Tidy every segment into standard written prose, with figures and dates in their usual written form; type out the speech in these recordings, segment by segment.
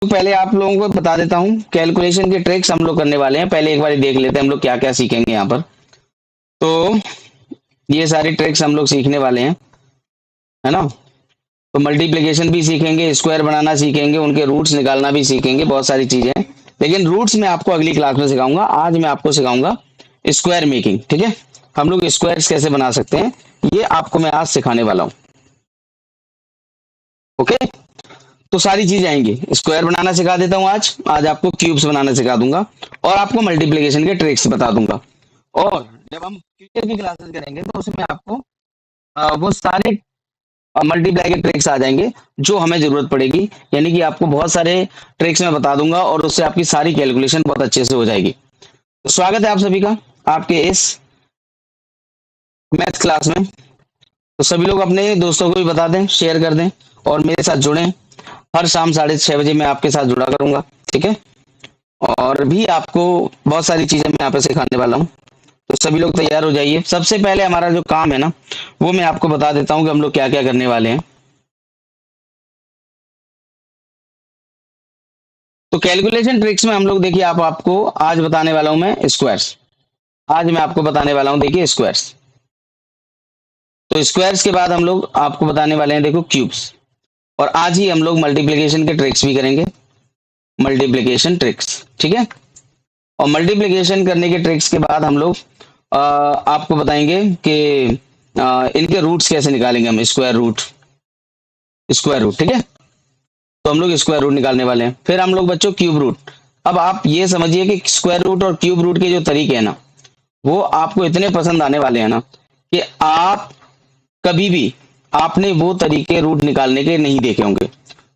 तो पहले आप लोगों को बता देता हूँ कैलकुलेशन के ट्रिक्स हम लोग करने वाले हैं। पहले एक बार देख लेते हैं हम लोग क्या क्या सीखेंगे यहाँ पर। तो ये सारी ट्रिक्स हम लोग सीखने वाले हैं, है ना। तो मल्टीप्लिकेशन भी सीखेंगे, स्क्वायर बनाना सीखेंगे, उनके रूट्स निकालना भी सीखेंगे, बहुत सारी चीजें हैं। लेकिन रूट्स मैं आपको अगली क्लास में सिखाऊंगा। आज मैं आपको सिखाऊंगा स्क्वायर मेकिंग, ठीक है। हम लोग स्क्वायर्स कैसे बना सकते हैं ये आपको मैं आज सिखाने वाला हूँ। ओके, तो सारी चीजें आएंगी। स्क्वायर बनाना सिखा देता हूँ आज आपको क्यूब्स बनाना सिखा दूंगा और आपको मल्टीप्लिकेशन के ट्रिक्स बता दूंगा। और जब हम फ्यूचर की क्लासेस करेंगे तो उसमें आपको वो सारे मल्टीप्लाई के ट्रिक्स आ जाएंगे जो हमें जरूरत पड़ेगी। यानी कि आपको बहुत सारे ट्रिक्स मैं बता दूंगा और उससे आपकी सारी कैलकुलेशन बहुत अच्छे से हो जाएगी। तो स्वागत है आप सभी का आपके इस मैथ क्लास में। तो सभी लोग अपने दोस्तों को भी बता दें, शेयर कर दें और मेरे साथ जुड़ें। हर शाम 6:30 बजे मैं आपके साथ जुड़ा करूंगा, ठीक है। और भी आपको बहुत सारी चीजें मैं यहाँ पे सिखाने वाला हूँ। तो सभी लोग तैयार हो जाइए। सबसे पहले हमारा जो काम है ना वो मैं आपको बता देता हूँ कि हम लोग क्या क्या करने वाले हैं। तो कैलकुलेशन ट्रिक्स में हम लोग देखिए आपको आज बताने वाला हूं मैं स्क्वायर्स। आज मैं आपको बताने वाला हूं देखिए स्क्वायर्स। तो स्क्वायर्स के बाद हम लोग आपको बताने वाले हैं देखो क्यूब्स। और आज ही हम लोग मल्टीप्लिकेशन के ट्रिक्स भी करेंगे, मल्टीप्लिकेशन ट्रिक्स, ठीक है। और मल्टीप्लिकेशन करने के ट्रिक्स के बाद हम लोग आपको बताएंगे कि इनके रूट्स कैसे निकालेंगे हम, स्क्वायर रूट, ठीक है। तो हम लोग स्क्वायर रूट निकालने वाले हैं। फिर हम लोग बच्चों क्यूब रूट। अब आप ये समझिए कि स्क्वायर रूट और क्यूब रूट के जो तरीके हैं ना वो आपको इतने पसंद आने वाले हैं ना कि आप कभी भी आपने वो तरीके रूट निकालने के नहीं देखे होंगे।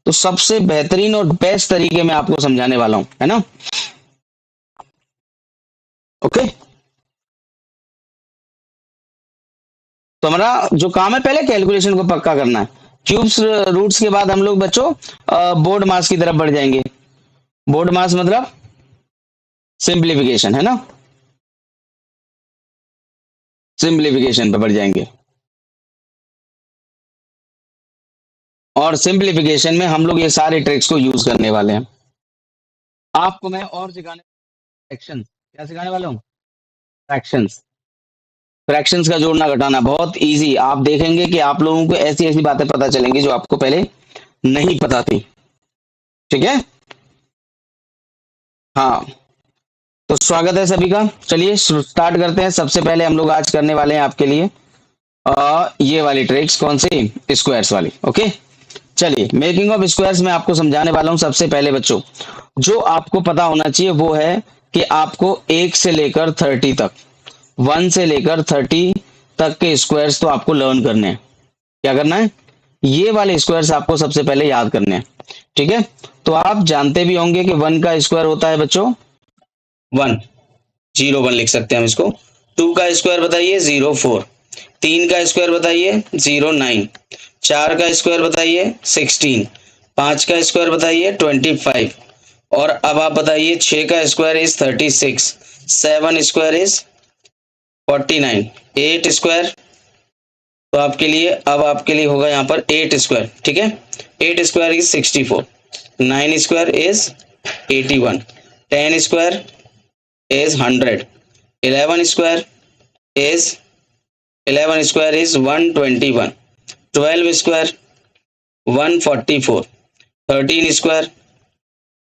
तो सबसे बेहतरीन और बेस्ट तरीके मैं आपको समझाने वाला हूं, है ना। ओके, तो हमारा जो काम है पहले कैलकुलेशन को पक्का करना है। क्यूब्स रूट्स के बाद हम लोग बच्चों बोर्ड मास की तरफ बढ़ जाएंगे। बोर्ड मास मतलब सिंप्लीफिकेशन, है ना। सिंप्लीफिकेशन पे बढ़ जाएंगे और सिंप्लीफिकेशन में हम लोग ये सारे ट्रिक्स को यूज करने वाले हैं। आपको मैं और सिखाने फ्रैक्शन, क्या सिखाने वाला हूँ, फ्रैक्शंस। फ्रैक्शंस का जोड़ना घटाना बहुत इजी। आप देखेंगे कि आप लोगों को ऐसी ऐसी बातें पता चलेंगी जो आपको पहले नहीं पता थी, ठीक है। हाँ, तो स्वागत है सभी का। चलिए स्टार्ट करते हैं। सबसे पहले हम लोग आज करने वाले हैं आपके लिए ये वाली ट्रिक्स। कौन सी, स्क्वायर्स वाली। ओके, चलिए मेकिंग ऑफ स्क्वायर्स में आपको समझाने वाला हूं। सबसे पहले बच्चों जो आपको पता होना चाहिए वो है कि आपको 1 से लेकर 30 तक, 1 से लेकर 30 तक के स्क्वायर्स तो आपको लर्न करने हैं। क्या करना है, ये वाले स्क्वायर्स आपको सबसे पहले याद करने हैं, ठीक है। तो आप जानते भी होंगे कि 1 का स्क्वायर होता है बच्चों 1, 0 1 लिख सकते हैं हम इसको। 2 का स्क्वायर बताइए 0 4, 3 का स्क्वायर बताइए 0 9, 4 का स्क्वायर बताइए 16, 5 का स्क्वायर बताइए 25 और अब आप बताइए 6 का square is 36, 7 square is 49, 8 square, तो आपके लिए अब आपके लिए होगा यहाँ पर 8 स्क्वायर, ठीक है। 8 square is 64, 9 square is 81, 10 square is 100, 11 square is 121, 12 square 144, 13 square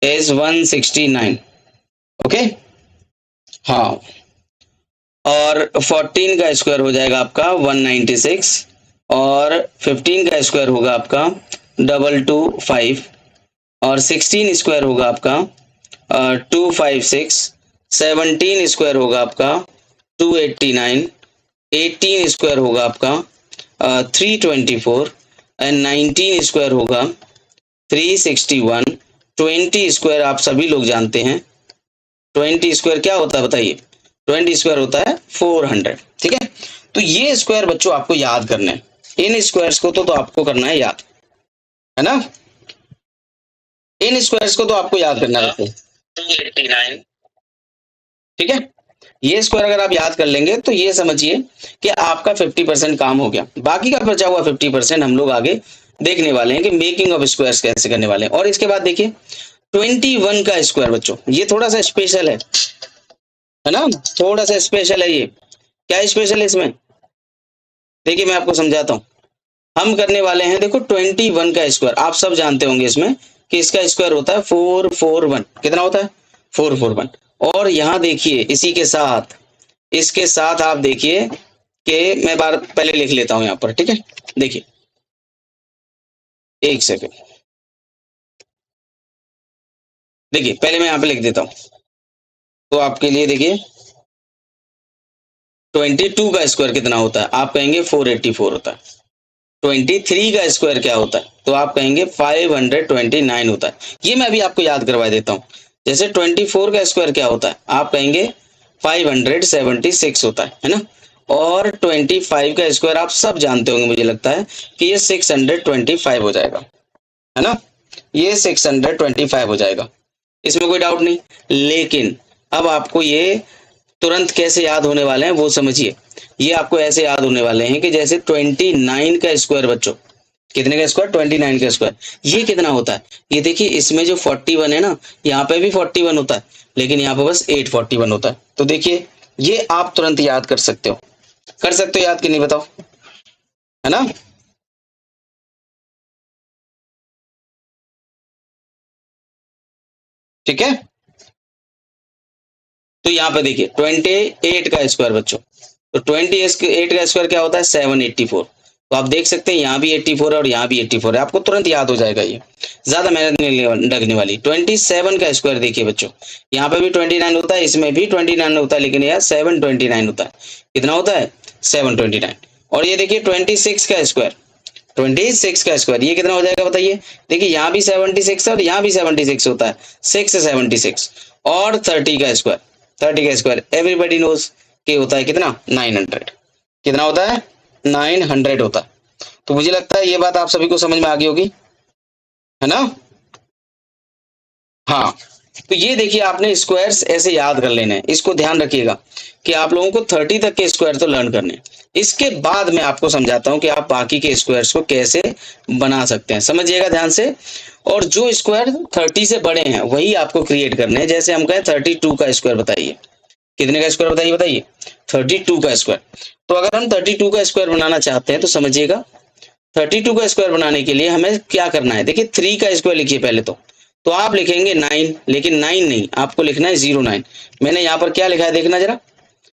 is 169। Okay, हाँ, और 14 का स्क्वायर हो जाएगा आपका 196 और 15 का स्क्वायर होगा आपका 225 और 16 स्क्वायर होगा आपका 256, 17 स्क्वायर होगा आपका 289, 18 स्क्वायर होगा आपका 324 एंड 19 स्क्वायर होगा 361, 20 स्क्वायर आप सभी लोग जानते हैं। 20 स्क्वायर क्या होता है बताइए, 20 स्क्वायर होता है 400, ठीक है। तो ये स्क्वायर बच्चों आपको याद करने हैं। इन स्क्वायर्स को तो आपको करना है याद, है ना। इन स्क्वायर्स को तो आपको याद करना है 289, ठीक है। ये स्क्वायर अगर आप याद कर लेंगे तो ये समझिए कि आपका 50% काम हो गया। बाकी का बचा हुआ 50% हम लोग आगे देखने वाले हैं कि मेकिंग ऑफ स्क्वायर्स कैसे करने वाले हैं। और इसके बाद देखिए 21 का स्क्वायर बच्चों, ये थोड़ा सा स्पेशल है ना, थोड़ा सा स्पेशल है ये। क्या स्पेशल है इसमें, देखिए मैं आपको समझाता हूँ। हम करने वाले हैं देखो 21 का स्क्वायर, आप सब जानते होंगे इसमें कि इसका स्क्वायर होता है 441। कितना होता है 441। और यहाँ देखिए इसी के साथ, इसके साथ आप देखिए कि मैं बार पहले लिख लेता हूँ यहाँ पर, ठीक है। देखिए एक सेकंड, देखिए पहले मैं यहाँ पे लिख देता हूँ तो आपके लिए देखिए 22 का स्क्वायर कितना होता है, आप कहेंगे 484 होता है। 23 का स्क्वायर क्या होता है, तो आप कहेंगे 529 होता है। ये मैं अभी आपको याद करवा देता हूँ। जैसे 24 का स्क्वायर क्या होता है, आप कहेंगे 576 होता है ना। और 25 का स्क्वायर आप सब जानते होंगे, मुझे लगता है कि ये 625 हो जाएगा, है ना। ये 625 हो जाएगा, इसमें कोई डाउट नहीं। लेकिन अब आपको ये तुरंत कैसे याद होने वाले हैं वो समझिए। ये आपको ऐसे याद होने वाले हैं कि जैसे 29 का स्क्वायर बच्चों, कितने का स्क्वायर 29 का स्क्वायर, ये कितना होता है, ये देखिए इसमें जो 41 है ना, यहाँ पे भी 41 होता है, लेकिन यहाँ पे बस 841 होता है। तो देखिए ये आप तुरंत याद कर सकते हो, कर सकते हो याद कि नहीं बताओ, है ना। ठीक है, तो यहाँ पे देखिए 28 का स्क्वायर बच्चों, तो 28 का स्क्वायर क्या होता है 784। तो आप देख सकते हैं यहाँ भी 84 है और यहाँ भी 84 है, आपको तुरंत याद हो जाएगा, ये ज्यादा मेहनत नहीं लगने वाली। 27 का स्क्वायर देखिए बच्चों, यहाँ पे भी 29 होता है, इसमें भी 29 होता है, लेकिन यहाँ 729 होता है। कितना होता है 729। और ये देखिए 26 का स्क्वायर, 26 का स्क्वायर ये कितना हो जाएगा बताइए। देखिए यहाँ भी 76 और यहाँ भी 76 होता है, 676। और 30 का स्क्वायर, 30 का स्क्वायर एवरीबॉडी नोज कि होता है कितना 900। कितना होता है 900 होता है। तो मुझे लगता है ये बात आप सभी को समझ में आ गई होगी, है ना। हाँ, तो ये देखिए आपने स्क्वायर्स ऐसे याद कर लेने हैं, इसको ध्यान रखिएगा कि आप लोगों को 30 तक के स्क्वायर तो लर्न करने हैं। इसके बाद मैं आपको समझाता हूं कि आप बाकी के स्क्वायर्स को कैसे बना सकते हैं, समझिएगा ध्यान से। और जो स्क्वायर 30 से बड़े हैं वही आपको क्रिएट करने हैं। जैसे हम कहें 32 का स्क्वायर बताइए, कितने का स्क्वायर बताइए, बताइए 32 का स्क्वायर। तो अगर हम 32 का स्क्वायर बनाना चाहते हैं तो समझिएगा 32 का स्क्वायर बनाने के लिए हमें क्या करना है, देखिए 3 का स्क्वायर लिखिए पहले तो आप लिखेंगे 9, लेकिन 9 नहीं, आपको लिखना है 09। मैंने यहाँ पर क्या लिखा है देखना जरा,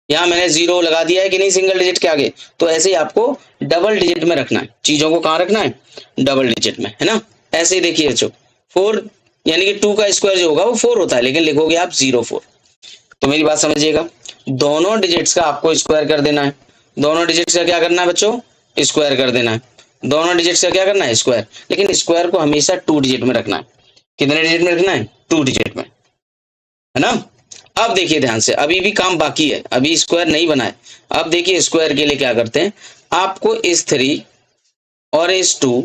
यहाँ मैंने 0 लगा दिया है कि नहीं सिंगल डिजिट के आगे। तो ऐसे ही आपको डबल डिजिट में रखना है, चीजों को कहाँ रखना है डबल डिजिट में, है ना। ऐसे ही देखिए बच्चों 4 यानी कि 2 का स्क्वायर जो होगा वो 4 होता है, लेकिन लिखोगे आप 04। तो मेरी बात समझिएगा, दोनों डिजिट्स का आपको स्क्वायर कर देना है। दोनों डिजिट्स का क्या करना है बच्चों, स्क्वायर कर देना है। दोनों डिजिट्स का क्या करना है स्क्वायर, लेकिन स्क्वायर को हमेशा 2 डिजिट में रखना है। कितने डिजिट में रखना है 2 डिजिट में, है ना। अब देखिए ध्यान से, अभी भी काम बाकी है, अभी स्क्वायर नहीं बना है। अब देखिए स्क्वायर के लिए क्या करते हैं, आपको इस 3 और इस 2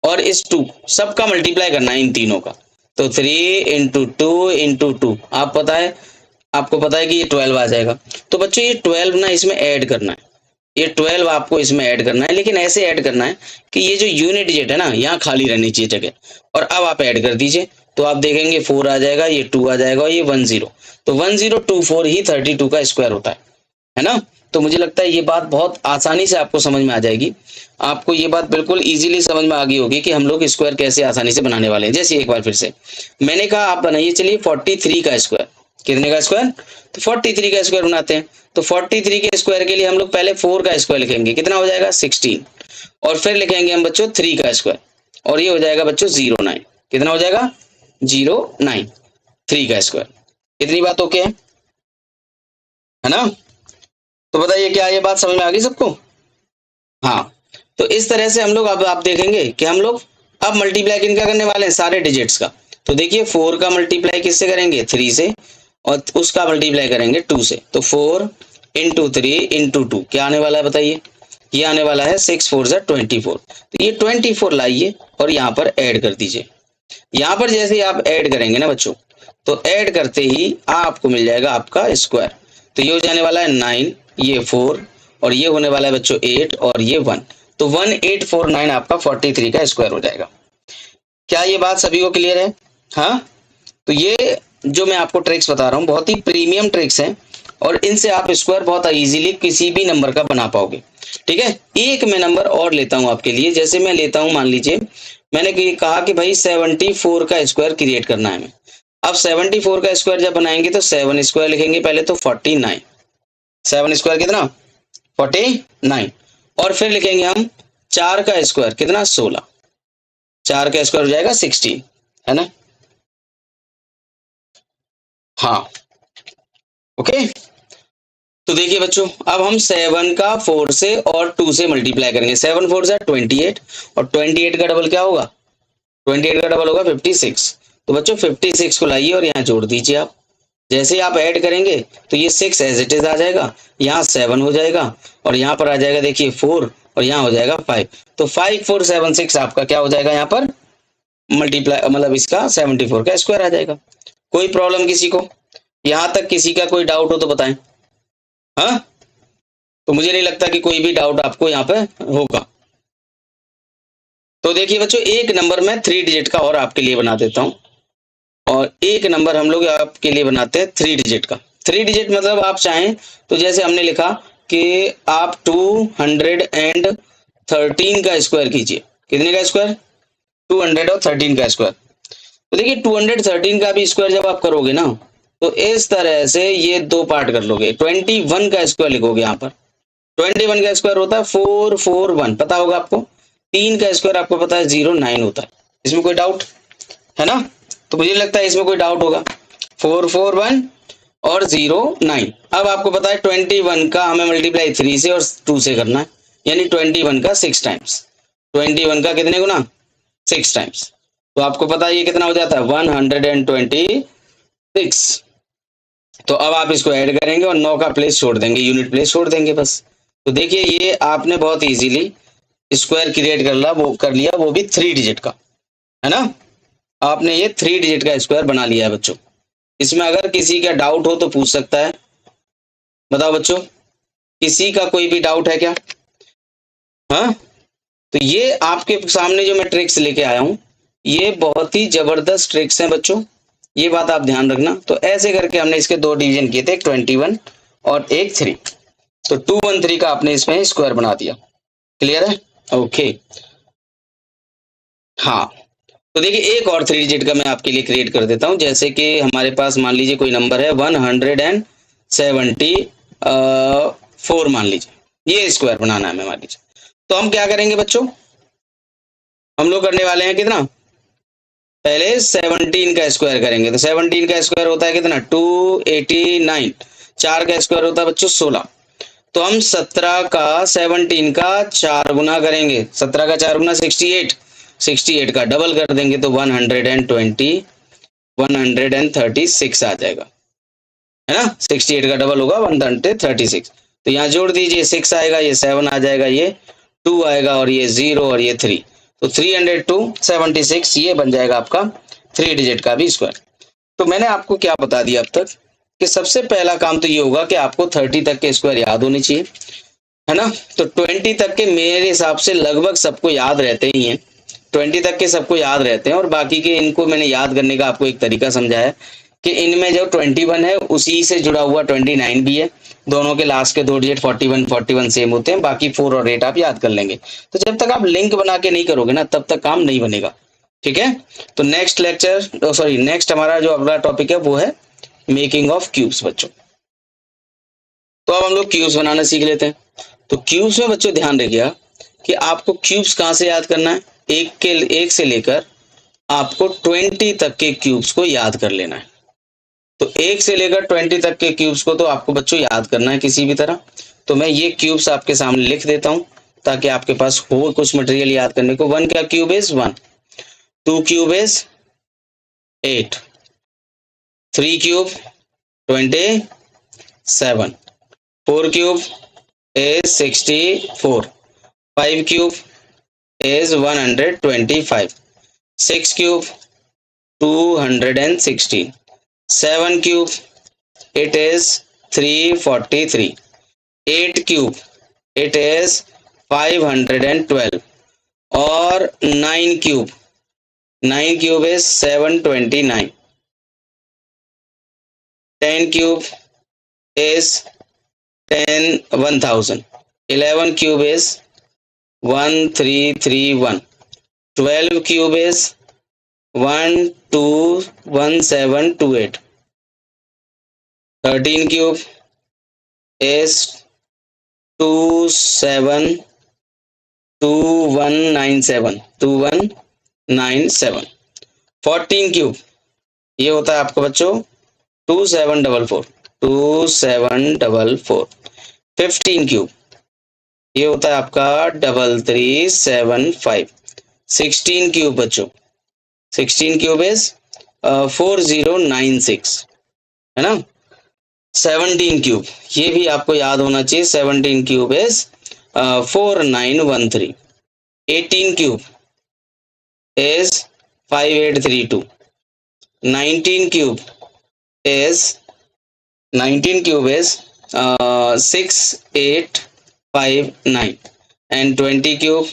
और इस 2 सबका मल्टीप्लाई करना है इन तीनों का। तो 3 इंटू 2 इंटू 2, आप पता है, आपको पता है कि ये 12 आ जाएगा। तो बच्चों ये 12 ना इसमें ऐड करना है, ये 12 आपको इसमें ऐड करना है, लेकिन ऐसे ऐड करना है कि ये जो यूनिट डिजिट है ना यहाँ खाली रहनी चाहिए जगह। और अब आप ऐड कर दीजिए तो आप देखेंगे 4 आ जाएगा, ये 2 आ जाएगा और ये 10। तो 1024 ही 32 का स्क्वायर होता है ना। तो मुझे लगता है ये बात बहुत आसानी से आपको समझ में आ जाएगी। आपको ये बात बिल्कुल इजीली समझ में आ गई होगी कि हम लोग स्क्वायर कैसे आसानी से बनाने वाले हैं। जैसे एक बार फिर से मैंने कहा आप बनाइए, चलिए 43 का स्क्वायर, कितने का स्क्वायर, तो 43 का स्क्वायर बनाते हैं। तो 43 के स्क्वायर के लिए हम लोग पहले 4 का स्क्वायर लिखेंगे, कितना हो जाएगा 16। और फिर लिखेंगे हम बच्चों 3 का स्क्वायर, और ये हो जाएगा बच्चों 09। कितना हो जाएगा 09, 3 का स्क्वायर। इतनी बात ओके है ना। तो बताइए क्या ये बात समझ में आ गई सबको। हाँ, तो इस तरह से हम लोग अब आप देखेंगे कि हम लोग अब मल्टीप्लाई किनका करने वाले हैं, सारे डिजिट्स का। तो देखिए 4 का मल्टीप्लाई किससे करेंगे 3 से, और उसका मल्टीप्लाई करेंगे 2 से। तो 4 इंटू 3 इंटू 2 क्या आने वाला है बताइए, ये आने वाला है 6 4 जा 24। तो ये 24 लाइए और यहाँ पर ऐड कर दीजिए। यहाँ पर जैसे ही आप ऐड करेंगे ना बच्चों, तो ऐड करते ही आपको मिल जाएगा आपका स्क्वायर। तो ये हो जाने वाला है 9, ये 4 और ये होने वाला है बच्चों 8 और ये 1। तो 1849 आपका 43 का स्क्वायर हो जाएगा। क्या ये बात सभी को क्लियर है। हाँ, तो ये जो मैं आपको ट्रिक्स बता रहा हूँ बहुत ही प्रीमियम ट्रिक्स हैं और इनसे आप स्क्वायर बहुत इजीली किसी भी नंबर का बना पाओगे। ठीक है, एक मैं नंबर और लेता हूँ आपके लिए। जैसे मैं लेता हूँ, मान लीजिए मैंने कहा कि भाई 74 का स्क्वायर क्रिएट करना है हमें। अब 74 का स्क्वायर जब बनाएंगे तो 7 स्क्वायर लिखेंगे पहले, तो 49। 7 स्क्वायर कितना? 49। और फिर लिखेंगे हम 4 का स्क्वायर कितना? 16। 4 का स्क्वायर हो जाएगा 16, है ना? हाँ, ओके। तो देखिए बच्चों, अब हम 7 का 4 से और 2 से मल्टीप्लाई करेंगे। 7 4 से 28 और 28 का डबल क्या होगा? 28 का डबल होगा 56। तो बच्चों 56 को लाइए और यहाँ जोड़ दीजिए आप। जैसे ही आप ऐड करेंगे तो ये 6 एज इट इज आ जाएगा, यहाँ 7 हो जाएगा और यहाँ पर आ जाएगा देखिए 4 और यहाँ हो जाएगा 5। तो 5476 आपका क्या हो जाएगा यहाँ पर? मल्टीप्लाई मतलब इसका 74 का स्क्वायर आ जाएगा। कोई प्रॉब्लम किसी को? यहाँ तक किसी का कोई डाउट हो तो बताएं। हाँ, तो मुझे नहीं लगता कि कोई भी डाउट आपको यहाँ पे होगा। तो देखिए बच्चों, एक नंबर मैं 3 डिजिट का और आपके लिए बना देता हूँ, और एक नंबर हम लोग आपके लिए बनाते हैं 3 डिजिट का। 3 डिजिट मतलब आप चाहें तो जैसे हमने लिखा कि आप 213 का स्क्वायर कीजिए। कितने का स्क्वायर? 213 का स्क्वायर। तो देखिए 213 का भी स्क्वायर जब आप करोगे ना, तो इस तरह से ये दो पार्ट कर लोगे। 21 का स्क्वायर लिखोगे यहाँ पर। 21 का स्क्वायर होता है 441, पता होगा आपको। 3 का स्क्वायर आपको पता है 09 होता है। इसमें कोई डाउट है ना? तो मुझे लगता है इसमें कोई डाउट होगा। 441 और 09। अब आपको पता है 21 का हमें मल्टीप्लाई 3 से और 2 से करना है, यानी 21 का 6 टाइम्स। 21 का कितने गुना? 6 टाइम्स। तो आपको पता है ये कितना हो जाता है? 126। तो अब आप इसको ऐड करेंगे और 9 का प्लेस छोड़ देंगे, यूनिट प्लेस छोड़ देंगे बस। तो देखिए ये आपने बहुत इजीली स्क्वायर क्रिएट कर लिया, वो भी 3 डिजिट का, है ना? आपने ये 3 डिजिट का स्क्वायर बना लिया है बच्चों। इसमें अगर किसी का डाउट हो तो पूछ सकता है। बताओ बच्चों, किसी का कोई भी डाउट है क्या? हाँ, तो ये आपके सामने जो मैं ट्रिक्स लेके आया हूं, ये बहुत ही जबरदस्त ट्रिक्स हैं बच्चों, ये बात आप ध्यान रखना। तो ऐसे करके हमने इसके दो डिवीजन किए थे, एक 21 और एक 3। तो 213 का आपने इसमें स्क्वायर बना दिया। क्लियर है? ओके। हाँ, तो देखिए एक और 3 डिजिट का मैं आपके लिए क्रिएट कर देता हूं। जैसे कि हमारे पास मान लीजिए कोई नंबर है 174, मान लीजिए ये स्क्वायर बनाना है हमें, मान लीजिए। तो हम क्या करेंगे बच्चों, हम लोग करने वाले हैं कितना? पहले 17 का स्क्वायर करेंगे। तो 17 का स्क्वायर होता है कितना? 289। 4 का स्क्वायर होता है बच्चों 16। तो हम 17 का 17 का 4 गुना करेंगे। 17 का 4 गुना 68। 68 का डबल कर देंगे तो 136 आ जाएगा, है ना? 68 का डबल होगा 136। तो यहाँ जोड़ दीजिए, 6 आएगा, ये 7 आ जाएगा, ये 2 आएगा और ये 0 और ये 3। तो 376 ये बन जाएगा आपका 3 डिजिट का भी स्क्वायर। तो मैंने आपको क्या बता दिया अब तक कि सबसे पहला काम तो ये होगा कि आपको 30 तक के स्क्वायर याद होने चाहिए, है ना? तो 20 तक के मेरे हिसाब से लगभग सबको याद रहते ही हैं। 20 तक के सबको याद रहते हैं, और बाकी के इनको मैंने याद करने का आपको एक तरीका समझाया कि इनमें जो 21 है उसी से जुड़ा हुआ 29 भी है। दोनों के लास्ट के दो डिजिट 41 सेम होते हैं। बाकी 4 और 8 आप याद कर लेंगे। तो जब तक आप लिंक बना के नहीं करोगे ना, तब तक काम नहीं बनेगा। ठीक है? तो नेक्स्ट हमारा जो अगला टॉपिक है वो है मेकिंग ऑफ क्यूब्स बच्चों। तो अब हम लोग क्यूब्स बनाना सीख लेते हैं। तो क्यूब्स में बच्चों ध्यान रखिएगा कि आपको क्यूब्स कहाँ से याद करना है। एक से लेकर आपको 20 तक के क्यूब्स को याद कर लेना है। तो 1 से लेकर 20 तक के क्यूब्स को तो आपको बच्चों याद करना है किसी भी तरह। तो मैं ये क्यूब्स आपके सामने लिख देता हूं ताकि आपके पास हो कुछ मटेरियल याद करने को। 1 का cube is 1, 2 cube is 8, 3 cube 27, 4 cube is 64, 5 cube is 125, 6 cube 216, 7 cube it is 343, 8 cube it is 512 और 9 cube is 729। 10 cube is 1000. 11 cube is 1331. 12 cube is 121728. 13 cube is 2197. 14 cube ये होता है आपका बच्चों 2744. 15 क्यूब ये होता है आपका 3375. 16 क्यूब बच्चों 16 क्यूब इज 4096 है ना. 17 क्यूब ये भी आपको याद होना चाहिए. 17 cube is 4913. 18 cube is 5832. 19 cube is 6859 and 20 cube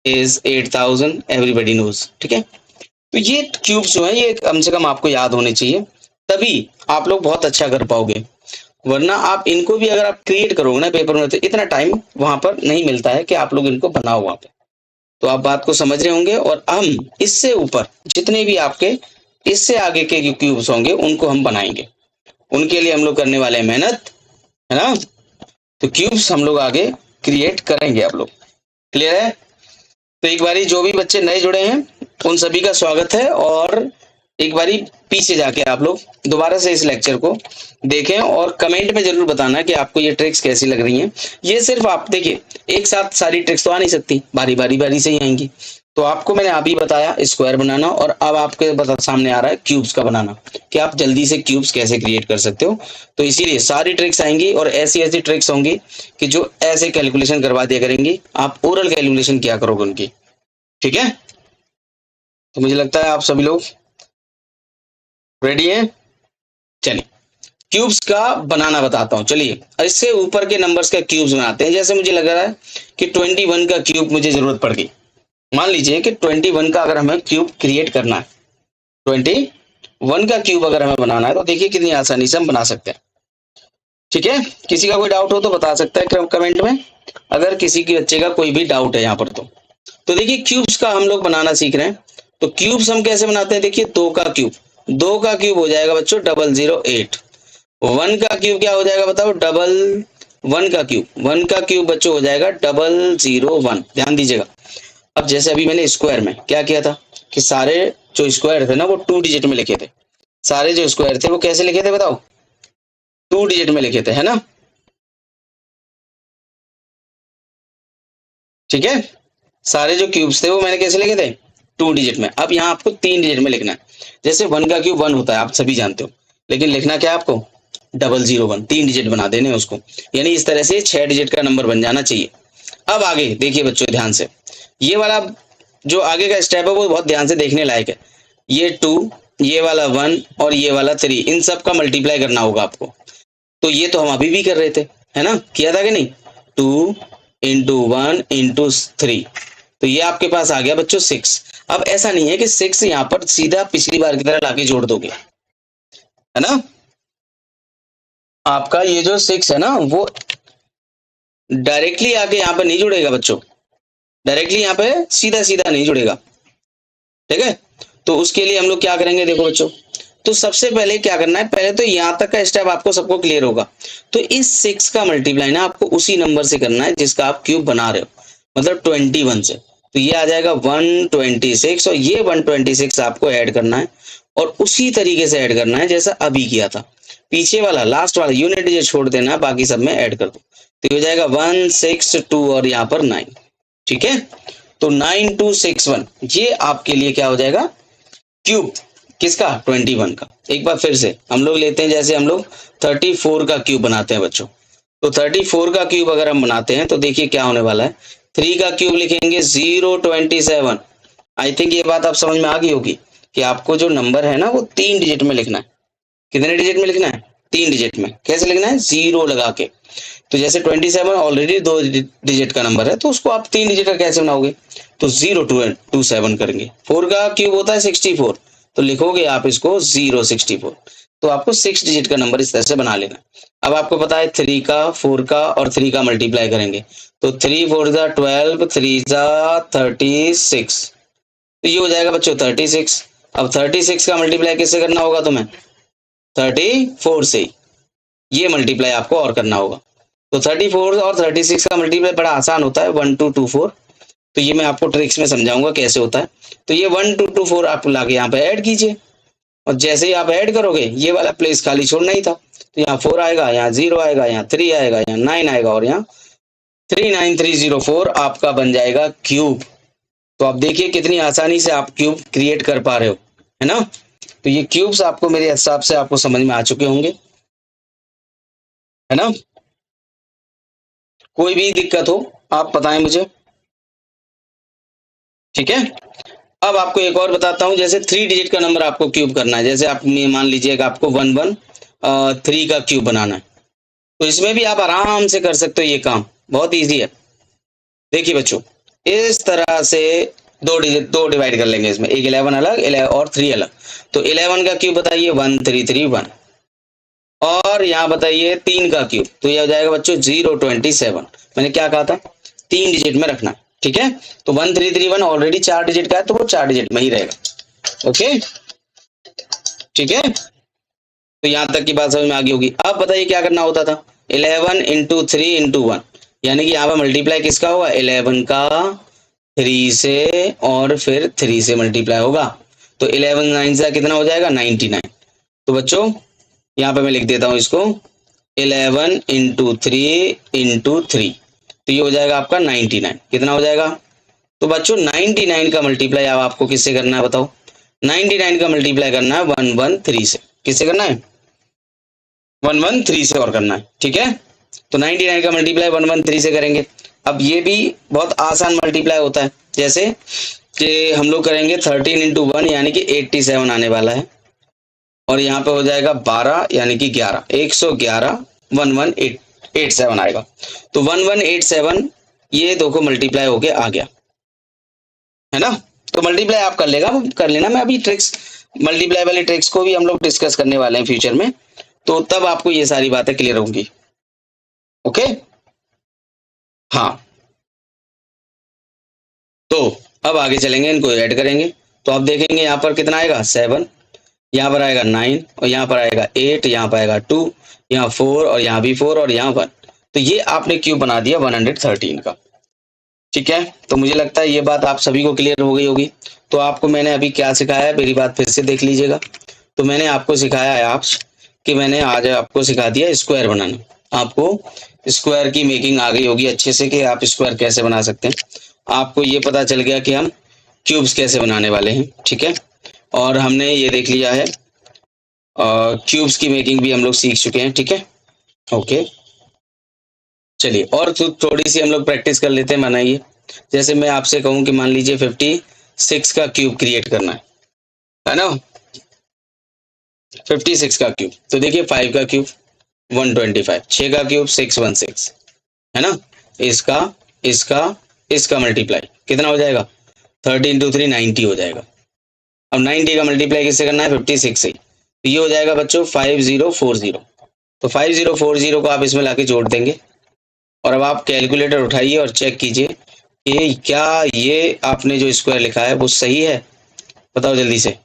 is 8000. everybody knows. ठीक है, तो ये क्यूब्स जो है ये कम से कम आपको याद होने चाहिए, तभी आप लोग बहुत अच्छा कर पाओगे. वरना आप इनको भी अगर आप क्रिएट करोगे ना पेपर में तो इतना टाइम वहां पर नहीं मिलता है कि आप लोग इनको बनाओ वहां पे. तो आप बात को समझ रहे होंगे. और हम इससे ऊपर जितने भी आपके इससे आगे के क्यूब्स होंगे उनको हम बनाएंगे. उनके लिए हम लोग करने वाले हैं मेहनत, है ना. तो क्यूब्स हम लोग आगे क्रिएट करेंगे. आप लोग क्लियर है. तो एक बारी जो भी बच्चे नए जुड़े हैं उन सभी का स्वागत है. और एक बारी पीछे जाके आप लोग दोबारा से इस लेक्चर को देखें और कमेंट में जरूर बताना कि आपको ये ट्रिक्स कैसी लग रही हैं. ये सिर्फ आप देखिए एक साथ सारी ट्रिक्स तो आ नहीं सकती, बारी से ही आएंगी. तो आपको मैंने अभी बताया स्क्वायर बनाना, और अब आपके सामने आ रहा है क्यूब्स का बनाना, कि आप जल्दी से क्यूब्स कैसे क्रिएट कर सकते हो. तो इसीलिए सारी ट्रिक्स आएंगी और ऐसी ऐसी ट्रिक्स होंगी कि जो ऐसे कैलकुलेशन करवा दिया करेंगी, आप ओरल कैलकुलेशन किया करोगे उनकी. ठीक है, तो मुझे लगता है आप सभी लोग रेडी है. चलिए क्यूब्स का बनाना बताता हूं. चलिए इससे ऊपर के नंबर्स का क्यूब्स बनाते हैं. जैसे मुझे लग रहा है कि 21 का क्यूब मुझे जरूरत पड़ गई. मान लीजिए कि 21 का अगर हमें क्यूब क्रिएट करना है, 21 का क्यूब अगर हमें बनाना है तो देखिए कितनी आसानी से हम बना सकते हैं. ठीक है, किसी का कोई डाउट हो तो बता सकता है कमेंट में, अगर किसी के बच्चे का कोई भी डाउट है यहाँ पर. तो देखिए क्यूब्स का हम लोग बनाना सीख रहे हैं. तो क्यूब्स हम कैसे बनाते हैं, देखिए 2 का क्यूब हो जाएगा बच्चों 008. 1 का क्यूब क्या हो जाएगा बताओ, 1 का क्यूब बच्चों हो जाएगा 001. ध्यान दीजिएगा. अब जैसे अभी मैंने स्क्वायर में क्या किया था कि सारे जो स्क्वायर थे ना वो 2 डिजिट में लिखे थे. सारे जो स्क्वायर थे वो कैसे लिखे थे बताओ, 2 डिजिट में लिखे थे, है ना. ठीक है, सारे जो क्यूब्स थे वो मैंने कैसे लिखे थे, 2 डिजिट में. अब यहाँ आपको 3 डिजिट में लिखना है. जैसे 1 का क्यूब 1 होता है, आप सभी जानते हो, लेकिन लिखना क्या है आपको 001. 3 डिजिट बना देने उसको, यानी इस तरह से 6 डिजिट का नंबर बन जाना चाहिए. अब आगे देखिए बच्चों ध्यान से, ये वाला जो आगे का स्टेप है वो बहुत ध्यान से देखने लायक है. ये 2, ये वाला 1 और ये वाला 3, इन सब का मल्टीप्लाई करना होगा आपको. तो ये तो हम अभी भी कर रहे थे, है ना, किया था कि नहीं. 2 इंटू 1 इंटू 3, तो ये आपके पास आ गया बच्चों 6. अब ऐसा नहीं है कि 6 यहाँ पर सीधा पिछली बार की तरह लाके जोड़ दोगे, है ना. आपका ये जो 6 है ना वो डायरेक्टली आके यहाँ पे नहीं जुड़ेगा बच्चों, डायरेक्टली यहाँ पे सीधा सीधा नहीं जुड़ेगा. ठीक है, तो उसके लिए हम लोग क्या करेंगे, देखो बच्चों. तो सबसे पहले क्या करना है, पहले तो यहाँ तक का स्टेप आपको सबको क्लियर होगा. तो इस 6 का मल्टीप्लाई ना आपको उसी नंबर से करना है जिसका आप क्यूब बना रहे हो, मतलब 21 से. तो ये आ जाएगा 126 और ये 126 आपको ऐड करना है और उसी तरीके से ऐड करना है जैसा अभी किया था. पीछे वाला लास्ट वाला यूनिट डिजिट छोड़ देना, बाकी सब में ऐड कर दो. तो ये हो जाएगा 162 और यहाँ पर 9. ठीक है, तो 9261 ये आपके लिए क्या हो जाएगा, क्यूब किसका, 21 का. एक बार फिर से हम लोग लेते हैं, जैसे हम लोग 34 का क्यूब बनाते हैं बच्चों. तो 34 का क्यूब अगर हम बनाते हैं तो देखिए क्या होने वाला है. 3 का क्यूब लिखेंगे 027. आई थिंक ये बात आप समझ में आ गई होगी कि आपको जो नंबर है ना वो 3 डिजिट में लिखना है. कितने डिजिट में लिखना है, 3 डिजिट में. कैसे लिखना है, 0 लगा के. तो जैसे 27 ऑलरेडी 2 डिजिट का नंबर है, तो उसको आप 3 डिजिट का कैसे बनाओगे, तो 027 करेंगे. 4 का क्यूब होता है 64, तो लिखोगे आप इसको 064. तो आपको 6 डिजिट का नंबर इस तरह से बना लेना। अब आपको पता है 3 का 4 का और 3 का मल्टीप्लाई करेंगे तो 3 4 जा 12, 3 जा 36, तो ये हो जाएगा बच्चों 36। अब 36 का मल्टीप्लाई किससे करना होगा तुम्हें? 34 से। ये मल्टीप्लाई आपको और करना होगा। तो 34 और 36 का मल्टीप्लाई बड़ा आसान होता है, 1 2 2 4। तो ये मैं आपको ट्रिक्स में समझाऊंगा कैसे होता है। तो ये 1 2 2 4 आप लाके यहाँ पे ऐड कीजिए, और जैसे ही आप ऐड करोगे ये वाला प्लेस खाली छोड़ना ही था। तो यहाँ 4 आएगा, यहाँ 0 आएगा, यहाँ 3 आएगा, यहाँ 9 आएगा, और यहाँ 39304 आपका बन जाएगा क्यूब। तो आप देखिए कितनी आसानी से आप क्यूब क्रिएट कर पा रहे हो, है ना। तो ये क्यूब्स आपको मेरे हिसाब से आपको समझ में आ चुके होंगे, है ना। कोई भी दिक्कत हो आप बताएं मुझे, ठीक है। अब आपको एक और बताता हूं, जैसे 3 डिजिट का नंबर आपको क्यूब करना है। जैसे आप मान लीजिएगा आपको 113 का क्यूब बनाना है, तो इसमें भी आप आराम से कर सकते हो, ये काम बहुत इजी है। देखिए बच्चों, इस तरह से दो डिवाइड कर लेंगे इसमें, एक 11 अलग और 3 अलग। तो 11 का क्यूब बताइए 1331, और यहाँ बताइए 3 का क्यूब, तो ये हो जाएगा बच्चों 027। मैंने क्या कहा था, 3 डिजिट में रखना, ठीक है। तो 1331 ऑलरेडी 4 डिजिट का है, तो वो 4 डिजिट में ही रहेगा। ओके, ठीक है। तो यहाँ तक की बात समझ में आ गई होगी। अब बताइए क्या करना होता था, 11 इंटू 3 इंटू 1, यानी कि यहाँ पर मल्टीप्लाई किसका होगा, 11 का 3 से और फिर 3 से मल्टीप्लाई होगा। तो 11 9 से कितना हो जाएगा, 99। तो बच्चों यहाँ पे मैं लिख देता हूँ इसको, 11 इंटू 3 इंटू 3, तो ये हो जाएगा आपका 99। कितना हो जाएगा, तो बच्चों 99 का मल्टीप्लाई अब आपको किससे करना है बताओ, 99 का मल्टीप्लाई करना है 113 से। किससे करना है, 113 से और करना है, ठीक है। तो 99 का मल्टीप्लाई 113 से करेंगे। अब ये भी बहुत आसान मल्टीप्लाई होता है, जैसे कि हम लोग करेंगे 13 इंटू 1 यानी कि 87 आने वाला है, और यहाँ पे हो जाएगा 12 यानी कि 11, 111 1187 आएगा। तो 1187 ये दो को मल्टीप्लाई होके आ गया, है ना। तो मल्टीप्लाई आप कर लेना। मैं अभी ट्रिक्स, मल्टीप्लाई वाली ट्रिक्स को भी हम लोग डिस्कस करने वाले हैं फ्यूचर में, तो तब आपको ये सारी बातें क्लियर होंगी। ओके, हाँ। तो अब आगे चलेंगे, इनको ऐड करेंगे। तो आप देखेंगे यहाँ पर कितना आएगा, 7, यहाँ पर आएगा 9, और यहाँ पर आएगा 8, यहाँ पर आएगा 2, यहाँ 4, और यहाँ भी 4, और यहाँ 1। तो ये आपने क्यूब बना दिया 113 का, ठीक है। तो मुझे लगता है ये बात आप सभी को क्लियर हो गई होगी। तो आपको मैंने अभी क्या सिखाया है, मेरी बात फिर से देख लीजिएगा। तो मैंने आपको सिखाया है कि मैंने आज आपको सिखा दिया स्क्वायर बनाना। आपको स्क्वायर की मेकिंग आ गई होगी अच्छे से, कि आप स्क्वायर कैसे बना सकते हैं। आपको ये पता चल गया कि हम क्यूब्स कैसे बनाने वाले हैं, ठीक है। और हमने ये देख लिया है, क्यूब्स की मेकिंग भी हम लोग सीख चुके हैं, ठीक है। ओके, चलिए और थोड़ी सी हम लोग प्रैक्टिस कर लेते हैं। बनाइए, जैसे मैं आपसे कहूं कि मान लीजिए 56 का क्यूब क्रिएट करना है ना, 56 का क्यूब। तो देखिए 5 का क्यूब 125, 6 का क्यूब 616, है ना। इसका इसका इसका मल्टीप्लाई कितना हो जाएगा, 30 इंटू 3 90 हो जाएगा। अब 90 का मल्टीप्लाई किससे करना है, 56 से। तो ये हो जाएगा बच्चों 5040। तो 5040 को आप इसमें लाके जोड़ देंगे, और अब आप कैलकुलेटर उठाइए और चेक कीजिए कि क्या ये आपने जो स्क्वायर लिखा है वो सही है। बताओ जल्दी से,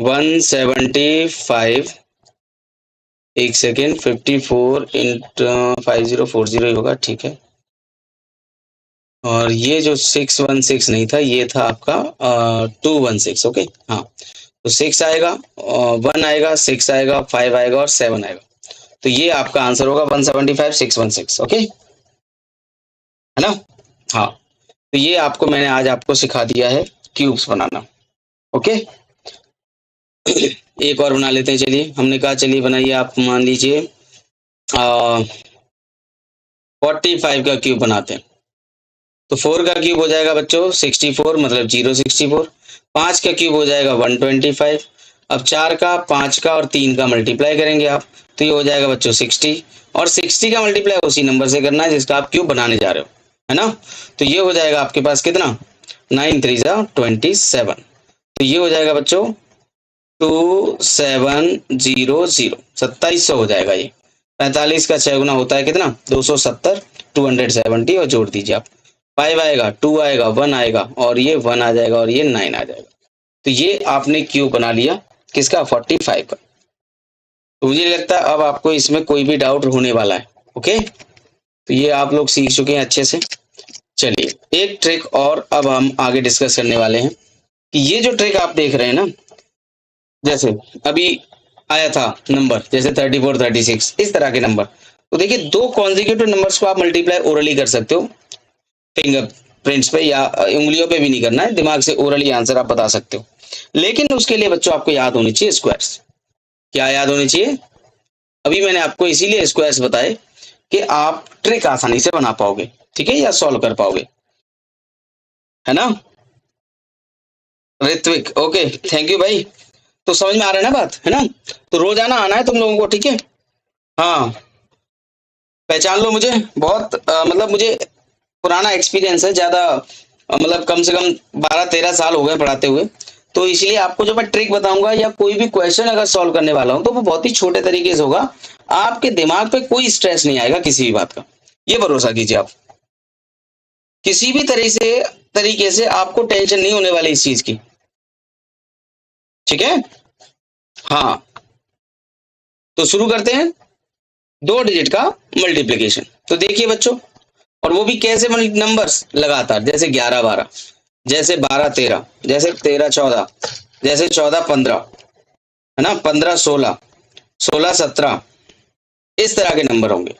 175, एक सेकेंड, 54 इंटू 5040 ही होगा, ठीक है। और ये जो 616 नहीं था, ये था आपका 216। ओके, हाँ। तो 6 आएगा, 1 आएगा, 6 आएगा, 5 आएगा और 7 आएगा। तो ये आपका आंसर होगा 175 616। ओके, है ना। हाँ, तो ये आपको मैंने आज आपको सिखा दिया है क्यूब्स बनाना। ओके, एक और बना लेते हैं। चलिए, हमने कहा चलिए बनाइए। आप मान लीजिए 45 का क्यूब बनाते हैं। तो 4 का क्यूब हो जाएगा बच्चों 64, मतलब 064। 5 का क्यूब हो जाएगा 125। अब 4 का, 5 का और 3 का मल्टीप्लाई करेंगे आप, तो ये हो जाएगा बच्चों 60। और 60 का मल्टीप्लाई उसी नंबर से करना है जिसका आप क्यूब बनाने जा रहे हो, है ना। तो ये हो जाएगा आपके पास कितना, 9 3 27। तो ये हो जाएगा बच्चों 2700 2700 हो जाएगा ये। 45 का 6 गुना होता है कितना 270 270 और जोड़ दीजिए आप 5 आएगा 2 आएगा 1 आएगा और ये 1 आ जाएगा और ये 9 आ जाएगा। तो ये आपने क्यूब बना लिया किसका 45 का। तो मुझे लगता है अब आपको इसमें कोई भी डाउट होने वाला है। ओके तो ये आप लोग सीख चुके हैं अच्छे से। चलिए एक ट्रिक और अब हम आगे डिस्कस करने वाले हैं कि ये जो ट्रिक आप देख रहे हैं ना, जैसे अभी आया था नंबर जैसे 34 36 इस तरह के नंबर, तो देखिए दो कॉन्जिक्यूटिव नंबर्स को आप मल्टीप्लाई ओरली कर सकते हो फिंगर प्रिंट्स पे या उंगलियों पे भी नहीं करना है, दिमाग से ओरली आंसर आप बता सकते हो। लेकिन उसके लिए बच्चों आपको याद होनी चाहिए स्क्वायर्स। क्या याद होनी चाहिए? अभी मैंने आपको इसीलिए स्क्वायर्स बताए कि आप ट्रिक आसानी से बना पाओगे, ठीक है, या सॉल्व कर पाओगे, है ना ऋत्विक? ओके थैंक यू भाई। तो समझ में आ रहा है ना बात, है ना? तो रोजाना आना है तुम लोगों को, ठीक है? हाँ पहचान लो मुझे, बहुत मतलब मुझे पुराना एक्सपीरियंस है ज्यादा, मतलब कम से कम 12-13 साल हो गए पढ़ाते हुए। तो इसलिए आपको जो मैं ट्रिक बताऊंगा या कोई भी क्वेश्चन अगर सॉल्व करने वाला हूं तो वो बहुत ही छोटे तरीके से होगा। आपके दिमाग पे कोई स्ट्रेस नहीं आएगा किसी भी बात का, ये भरोसा कीजिए आप। किसी भी तरीके से आपको टेंशन नहीं होने वाली इस चीज की, ठीक है? हाँ तो शुरू करते हैं 2 डिजिट का मल्टीप्लीकेशन। तो देखिए बच्चों, और वो भी कैसे, नंबर्स लगातार, जैसे 11 12, जैसे 12 13, जैसे 13 14, जैसे 14 15, है ना, 15 16, 16 17, इस तरह के नंबर होंगे।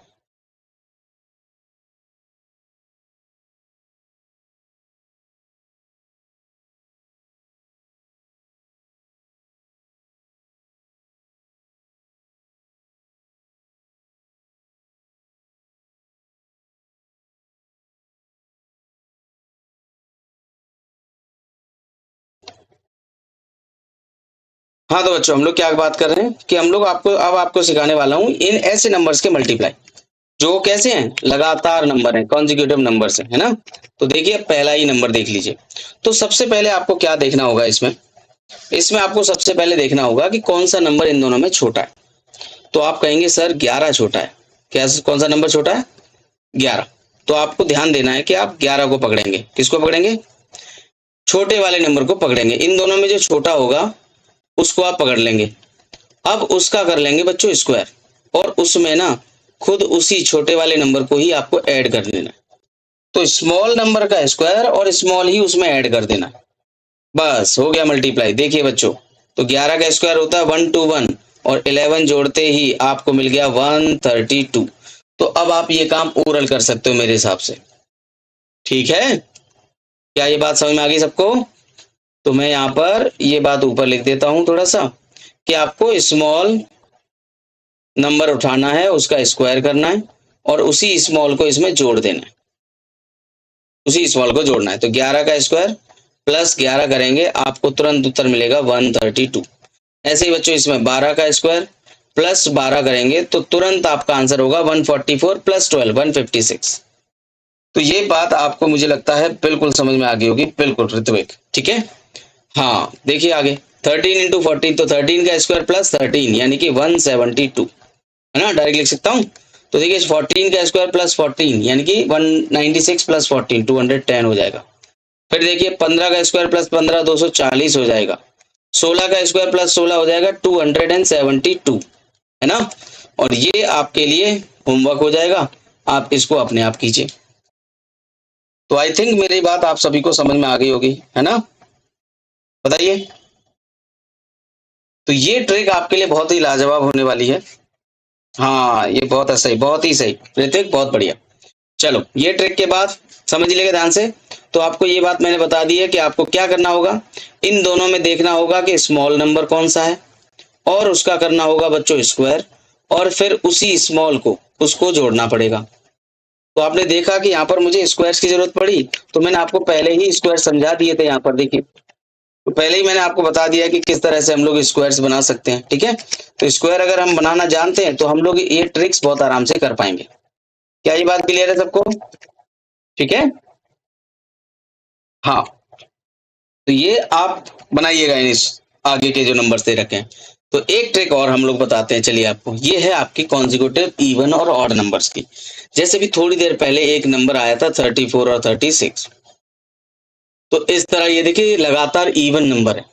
हाँ तो बच्चों हम लोग क्या बात कर रहे हैं कि हम लोग आपको सिखाने वाला हूँ इन ऐसे नंबर्स के मल्टीप्लाई जो कैसे हैं, लगातार नंबर हैं, कॉन्जिक्यूटिव नंबर्स हैं, है ना? तो देखिए पहला ही नंबर देख लीजिए। तो सबसे पहले आपको क्या देखना होगा इसमें, इसमें आपको सबसे पहले देखना होगा कि कौन सा नंबर इन दोनों में छोटा है। तो आप कहेंगे सर 11 छोटा है, क्या कौन सा नंबर छोटा है? 11। तो आपको ध्यान देना है कि आप 11 को पकड़ेंगे, किसको पकड़ेंगे? छोटे वाले नंबर को पकड़ेंगे। इन दोनों में जो छोटा होगा उसको आप पकड़ लेंगे। अब उसका कर लेंगे बच्चों स्क्वायर, और उसमें ना खुद उसी छोटे वाले नंबर को ही आपको ऐड कर देना है। तो स्मॉल नंबर का स्क्वायर और स्मॉल ही उसमें ऐड कर देना है, बस हो गया मल्टीप्लाई। देखिए बच्चों, तो 11 का स्क्वायर होता है 121 और 11 जोड़ते ही आपको मिल गया 132। तो अब आप ये काम ओरल कर सकते हो मेरे हिसाब से, ठीक है? क्या ये बात समझ में आ गई सबको? तो मैं यहाँ पर ये बात ऊपर लिख देता हूं थोड़ा सा, कि आपको स्मॉल नंबर उठाना है, उसका स्क्वायर करना है और उसी स्मॉल को इसमें जोड़ देना है, उसी स्मॉल को जोड़ना है। तो 11 का स्क्वायर प्लस 11 करेंगे आपको तुरंत उत्तर मिलेगा 132। ऐसे ही बच्चों इसमें 12 का स्क्वायर प्लस 12 करेंगे तो तुरंत आपका आंसर होगा 144 प्लस 12 156। तो ये बात आपको मुझे लगता है बिल्कुल समझ में आ गई होगी, बिल्कुल ऋत्विक, ठीक है? हाँ देखिए आगे 13 इंटू 14, तो 13 का स्क्वायर प्लस 13 यानी कि 172, है ना, डायरेक्ट लिख सकता हूँ। तो देखिए 14 का स्क्वायर प्लस 14 यानी कि 196 प्लस 14 210 हो जाएगा। फिर देखिए 15 का स्क्वायर प्लस 15 240 हो जाएगा। 16 का स्क्वायर प्लस 16 हो जाएगा 272, है ना? और ये आपके लिए होमवर्क हो जाएगा, आप इसको अपने आप कीजिए। तो आई थिंक मेरी बात आप सभी को समझ में आ गई होगी, है ना? बताइए। तो ये ट्रिक आपके लिए बहुत ही लाजवाब होने वाली है। हाँ ये बहुत है सही, बहुत ही सही ऋतिक, बहुत बढ़िया। चलो ये ट्रिक के बाद समझ लीजिएगा ध्यान से। तो आपको ये बात मैंने बता दी है कि आपको क्या करना होगा, इन दोनों में देखना होगा कि स्मॉल नंबर कौन सा है और उसका करना होगा बच्चों स्क्वायर, और फिर उसी स्मॉल को उसको जोड़ना पड़ेगा। तो आपने देखा कि यहाँ पर मुझे स्क्वायर्स की जरूरत पड़ी, तो मैंने आपको पहले ही स्क्वायर समझा दिए थे। यहाँ पर देखिए, तो पहले ही मैंने आपको बता दिया कि किस तरह से हम लोग स्क्वायर्स बना सकते हैं, ठीक है? तो स्क्वायर अगर हम बनाना जानते हैं तो हम लोग ये ट्रिक्स बहुत आराम से कर पाएंगे। क्या ये बात क्लियर है सबको? ठीक है, हाँ। तो ये आप बनाइएगा इस आगे के जो नंबर्स दे रखे हैं। तो एक ट्रिक और हम लोग बताते हैं, चलिए आपको, ये है आपकी कॉन्जिक्यूटिव इवन और ऑड नंबर्स की। जैसे भी थोड़ी देर पहले एक नंबर आया था 34 और 36, तो इस तरह ये देखिए लगातार इवन नंबर है।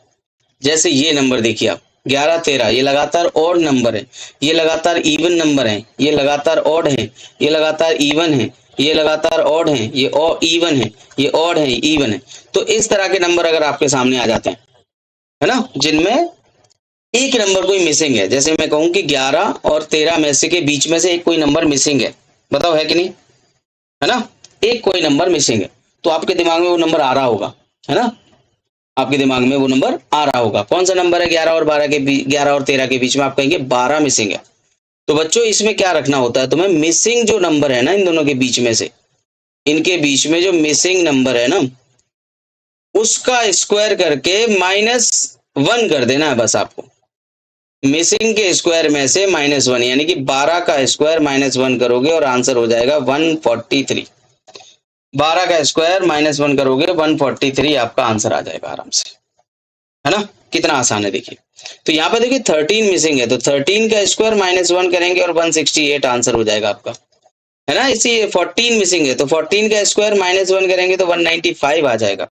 जैसे ये नंबर देखिए आप 11 13, ये लगातार ऑड नंबर है, ये लगातार इवन नंबर है, ये लगातार ऑड है, ये लगातार इवन है, ये लगातार ऑड है, ये इवन है, ये ऑड है, इवन है। तो इस तरह के नंबर अगर आपके सामने आ जाते हैं, है ना, जिनमें एक नंबर कोई मिसिंग है, जैसे मैं कहूं कि 11 और 13 में से के बीच में से एक कोई नंबर मिसिंग है, बताओ है कि नहीं, है ना, एक कोई नंबर मिसिंग है, तो आपके दिमाग में वो नंबर आ रहा होगा, है ना, आपके दिमाग में वो नंबर आ रहा होगा। कौन सा नंबर है 11 और 12 के 11 और 13 के बीच में, आप कहेंगे 12 मिसिंग है। तो बच्चों इसमें क्या रखना होता है तुम्हें, मिसिंग जो नंबर है ना इन दोनों के बीच में से, इनके बीच में जो मिसिंग नंबर है ना, उसका स्क्वायर करके -1 कर देना है बस आपको। मिसिंग के स्क्वायर में से -1, यानी कि 12 का स्क्वायर -1 करोगे और आंसर हो जाएगा 143। 12 का स्क्वायर -1 करोगे 143 आपका आंसर आ जाएगा आराम से, है ना, कितना आसान है देखिए। तो यहाँ पे देखिए 13 मिसिंग है, तो 13 का स्क्वायर -1 करेंगे और 168 आंसर हो जाएगा आपका, है ना। इसी 14 मिसिंग है, तो 14 का स्क्वायर -1 करेंगे तो 195 आ जाएगा।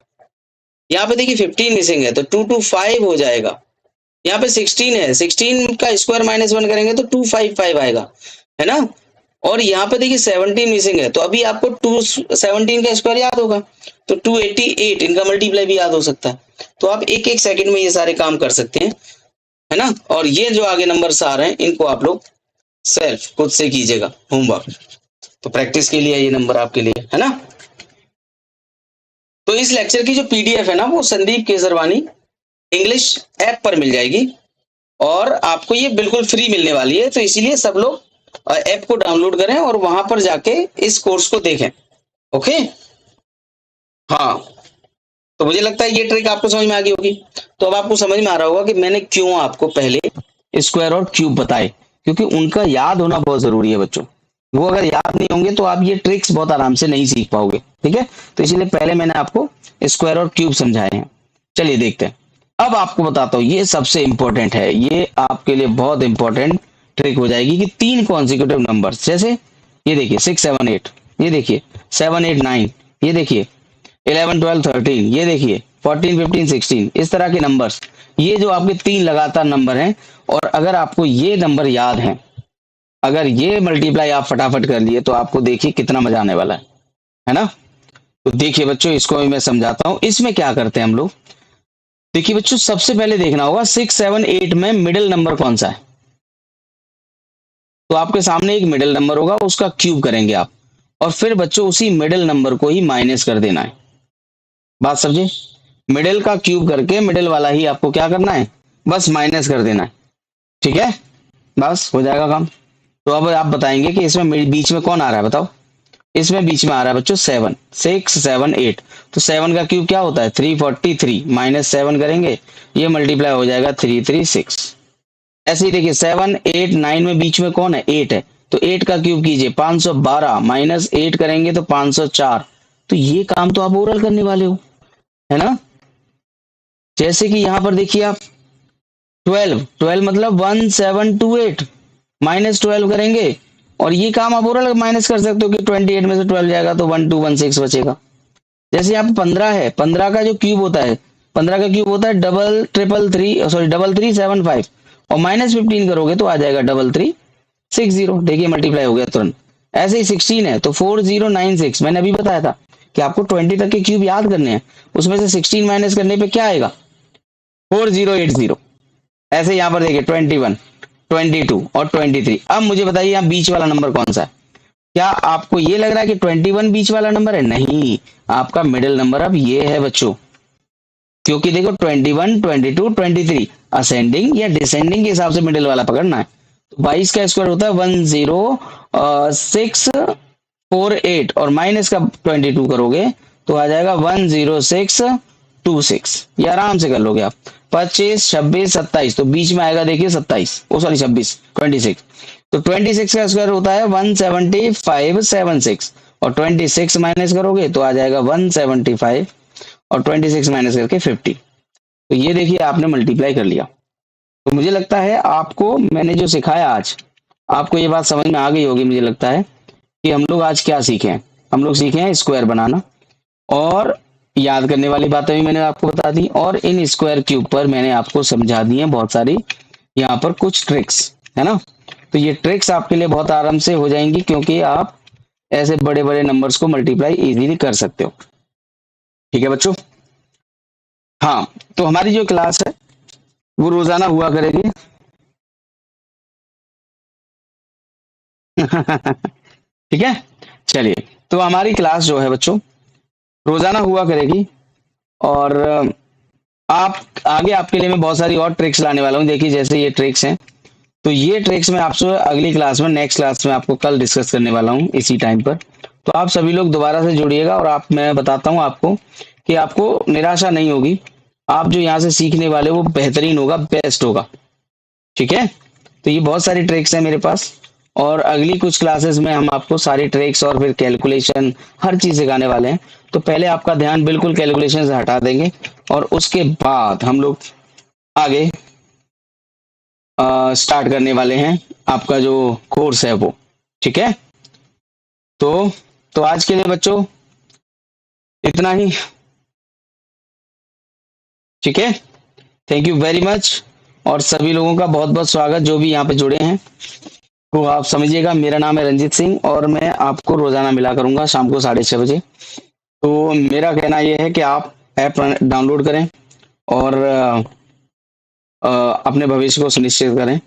यहाँ पे देखिए 15 मिसिंग है, तो 225 हो जाएगा। यहाँ पे 16 है, 16 का स्क्वायर -1 करेंगे तो 255 आएगा, है ना। और यहाँ पे देखिए 17 मिसिंग है, तो अभी आपको 17 का स्क्वायर याद होगा, तो 288, इनका मल्टीप्लाई भी याद हो सकता है। तो आप एक एक सेकंड में ये सारे काम कर सकते हैं, है ना। और ये जो आगे नंबर्स आ रहे हैं इनको आप लोग सेल्फ खुद से कीजिएगा होमवर्क, तो प्रैक्टिस के लिए ये नंबर आपके लिए, है ना। तो इस लेक्चर की जो पीडीएफ है ना, वो संदीप केसरवानी इंग्लिश ऐप पर मिल जाएगी और आपको ये बिल्कुल फ्री मिलने वाली है। तो इसीलिए सब लोग ऐप को डाउनलोड करें और वहां पर जाके इस कोर्स को देखें, ओके। हाँ, तो मुझे लगता है ये ट्रिक आपको समझ में आ गई होगी। तो अब आपको समझ में आ रहा होगा कि मैंने क्यों आपको पहले स्क्वायर और क्यूब बताए, क्योंकि उनका याद होना बहुत जरूरी है बच्चों। वो अगर याद नहीं होंगे तो आप ये ट्रिक्स बहुत आराम से नहीं सीख पाओगे, ठीक है। तो इसीलिए पहले मैंने आपको स्क्वायर और क्यूब समझाए हैं। चलिए देखते हैं। अब आपको बताता हूं, ये सबसे इंपॉर्टेंट है, ये आपके लिए बहुत इंपॉर्टेंट ट्रिक हो जाएगी कि 3 कॉन्जिक्यूटिव नंबर्स, जैसे ये देखिए 6 7 8, ये देखिए 7 8 9, ये देखिए 11 12 13, ये देखिए 14 15 16, इस तरह के नंबर्स, ये जो आपके 3 लगातार नंबर हैं, और अगर आपको ये नंबर याद हैं, अगर ये मल्टीप्लाई आप फटाफट कर लिए तो आपको देखिए कितना मजा आने वाला है ना। तो देखिए बच्चों, इसको भी मैं समझाता हूं। इसमें क्या करते हैं हम लोग, देखिए बच्चों, सबसे पहले देखना होगा 6 7 8 में मिडिल नंबर कौन सा है। तो आपके सामने एक मिडिल नंबर होगा, उसका क्यूब करेंगे आप, और फिर बच्चों उसी मिडिल नंबर को ही माइनस कर देना है। बात समझे, मिडिल का क्यूब करके मिडिल वाला ही आपको क्या करना है, बस माइनस कर देना है, ठीक है, बस हो जाएगा काम। तो अब आप बताएंगे कि इसमें बीच में कौन आ रहा है, बताओ। इसमें बीच में आ रहा है बच्चों 7, 6 7 8, तो 7 का क्यूब क्या होता है 343, -7 करेंगे, ये मल्टीप्लाई हो जाएगा 336। ऐसे ही देखिए 7 8 9 में बीच में कौन है, 8 है, तो 8 का क्यूब कीजिए 512, -8 करेंगे तो 504। तो ये काम तो आप ओरल करने वाले हो, है ना। जैसे कि यहां पर देखिए आप 12 12 मतलब 1728, -12 करेंगे, और ये काम आप ओरल माइनस कर सकते हो कि 28 में से 12 जाएगा तो 1216 बचेगा। जैसे यहाँ पे 15 है, 15 का जो क्यूब होता है, 15 का क्यूब होता है डबल ट्रिपल थ्री, सॉरी 3375, और -15 करोगे तो आ जाएगा 3360। देखिए मल्टीप्लाई हो गया तुरंत। ऐसे ही 16 है, तो 4096, मैंने अभी बताया था कि आपको 20 तक के क्यूब याद करने हैं, उसमें से 16 माइनस करने पे क्या आएगा 4080। ऐसे यहाँ पर देखिए 21 22 और 23। अब मुझे बताइए यहाँ बीच वाला नंबर कौन सा है। क्या आपको ये लग रहा है कि 21 बीच वाला नंबर है, नहीं, आपका मिडिल नंबर अब ये है बच्चों, क्योंकि देखो 21 22 23 असेंडिंग या डिसेंडिंग के हिसाब से मिडिल वाला पकड़ना है। तो 22 का स्क्वायर होता है 10648, और माइनस का 22 करोगे तो आ जाएगा 10626। ये आराम से कर लोगे आप। 25 26 27, तो बीच में आएगा देखिए 27, ओ सॉरी 26 26, तो 26 का स्क्वायर होता है 17576, और 26 माइनस करोगे तो आ जाएगा 175, और 26 माइनस करके 50। तो ये देखिए आपने मल्टीप्लाई कर लिया। तो मुझे लगता है आपको मैंने जो सिखाया आज, आपको ये बात समझ में आ गई होगी। मुझे लगता है कि हम लोग आज क्या सीखे हैं। हम लोग सीखे हैं स्क्वायर बनाना, और याद करने वाली बातें भी मैंने आपको बता दी, और इन स्क्वायर के ऊपर मैंने आपको समझा दी है बहुत सारी यहाँ पर कुछ ट्रिक्स, है ना। तो ये ट्रिक्स आपके लिए बहुत आराम से हो जाएंगी, क्योंकि आप ऐसे बड़े बड़े नंबर्स को मल्टीप्लाई इजीली कर सकते हो। ठीक है बच्चों। हाँ, तो हमारी जो क्लास है वो रोजाना हुआ करेगी। ठीक है, चलिए। तो हमारी क्लास जो है बच्चों रोजाना हुआ करेगी, और आप आगे आपके लिए मैं बहुत सारी और ट्रिक्स लाने वाला हूँ। देखिए जैसे ये ट्रिक्स हैं, तो ये ट्रिक्स मैं आपसे अगली क्लास में, नेक्स्ट क्लास में आपको कल डिस्कस करने वाला हूँ इसी टाइम पर। तो आप सभी लोग दोबारा से जुड़िएगा, और मैं बताता हूँ आपको कि आपको निराशा नहीं होगी। आप जो यहाँ से सीखने वाले हो वो बेहतरीन होगा, बेस्ट होगा। ठीक है, तो ये बहुत सारी ट्रिक्स है मेरे पास, और अगली कुछ क्लासेस में हम आपको सारी ट्रिक्स और फिर कैलकुलेशन हर चीज सिखाने वाले हैं। तो पहले आपका ध्यान बिल्कुल कैलकुलेशन से हटा देंगे, और उसके बाद हम लोग आगे स्टार्ट करने वाले हैं आपका जो कोर्स है वो। ठीक है, तो आज के लिए बच्चों इतना ही। ठीक है, थैंक यू वेरी मच, और सभी लोगों का बहुत बहुत स्वागत जो भी यहाँ पे जुड़े हैं। तो आप समझिएगा मेरा नाम है रंजीत सिंह, और मैं आपको रोजाना मिला करूंगा शाम को 6:30 बजे। तो मेरा कहना यह है कि आप ऐप डाउनलोड करें, और अपने भविष्य को सुनिश्चित करें।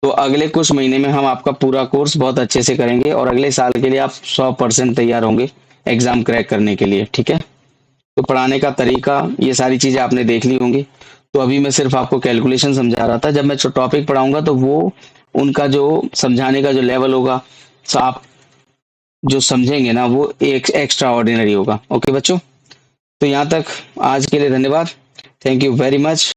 तो अगले कुछ महीने में हम आपका पूरा कोर्स बहुत अच्छे से करेंगे, और अगले साल के लिए आप 100% तैयार होंगे एग्जाम क्रैक करने के लिए। ठीक है, तो पढ़ाने का तरीका ये सारी चीजें आपने देख ली होंगी। तो अभी मैं सिर्फ आपको कैलकुलेशन समझा रहा था। जब मैं टॉपिक पढ़ाऊंगा तो वो उनका जो समझाने का जो लेवल होगा, तो आप जो समझेंगे ना वो एक एक्स्ट्रा ऑर्डिनरी होगा। ओके बच्चों, तो यहाँ तक आज के लिए धन्यवाद। Thank you very much.